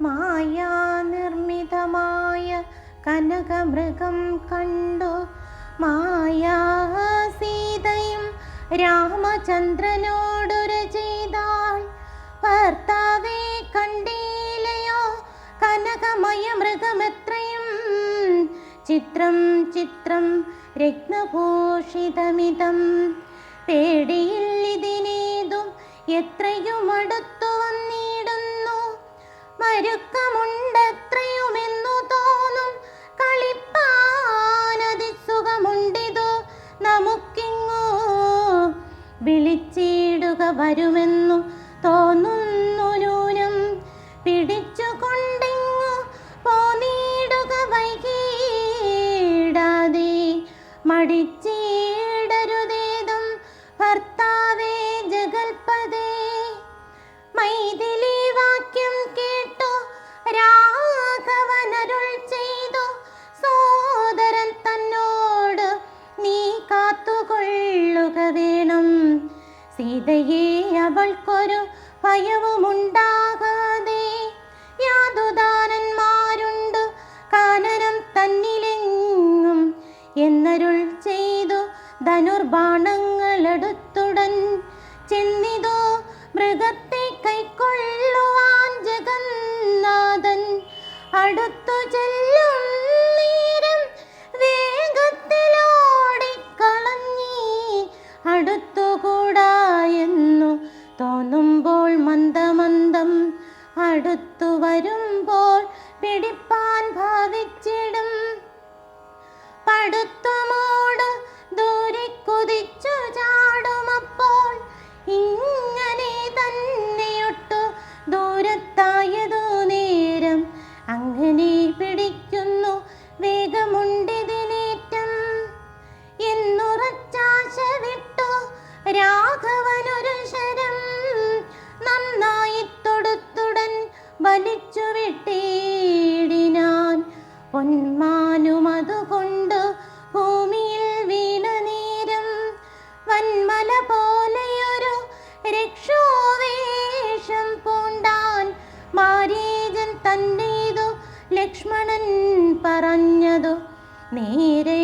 മായാനിർമ്മിതമായ കനകമൃഗം കണ്ടു സീതയും രാമചന്ദ്രനോടൊരു ചെയ്താൾ. ഭർത്താവേ കണ്ടീലയോ കനകമയ മൃഗമെത്രയും ചിത്രം ചിത്രം രത്നഭൂഷിതമിതം. പേടിയിൽ ഇതിനേതും എത്രയും അടുത്തു വന്നിടുന്നു. മരുക്കമുണ്ടെത്രയുമെന്നു തോന്നും കളിപ്പാനതിസുഖമുണ്ടിതോ നമുക്കിങ്ങോ. വിളിച്ചിടുക വരുമെന്നു തോന്നുന്നു നൂനം. പിടിച്ചുകൊണ്ടിങ്ങു പോന്നിടുക വൈകിടാതെ. മടിച്ചിടരുതേതും ഭർത്താവേ ജഗൽപദേ. മൈഥിലി വാക്യം കേട്ടു രാഘവനരുൾ ചെയ്തു. സോദരൻ തന്നോട് നീ കാത്തുകൊള്ളുക വേണം. സീതയെ അവൾക്കൊരു ഭയവുമുണ്ടാകാതെ. യാതുദാനന്മാരുണ്ട് കാനനം തന്നിലെങ്ങും എന്നരുൾ ചെയ്തു. ധനുർബാണങ്ങളെടുത്തുടൻ ചെന്നിതോ മൃഗത്തെ കൈക്കൊള്ളുവാൻ ജഗന്നാഥൻ. അടുത്തു ചെല്ലും നേരം വേഗത്തിലോടിക്കളഞ്ഞി. അടുത്തുകൂടാ എന്നു തോന്നുമ്പോൾ മന്ദമന്ദം. അടുത്തു വരുമ്പോൾ പിടിപ്പാൻ ഭാവിച്ചിടും. പടുത്തുമോട് ദൂരെ കുതിച്ചു ചാടുമപ്പോൾ ഇങ്ങനെ തന്നെയൊട്ടു ദൂരത്തായതു നേരം. അങ്ങനെ പിടിക്കുന്നു വേഗമുണ്ടിതിനേറ്റം എന്നുറച്ചാശ വിട്ടു രാഘവനൊരു ശരം. നന്നായി തൊടുത്തുടൻ വലിച്ചു വിട്ടിടിനാൻ. പൊന്മാനുമതുകൊണ്ട് ഭൂമിയിൽ വീണ നേരം വന്മല പോലെയൊരു രക്ഷോവേഷം പൂണ്ടാൻ. മാരീചൻ തന്നേതു ലക്ഷ്മണൻ പറഞ്ഞതു നേരെ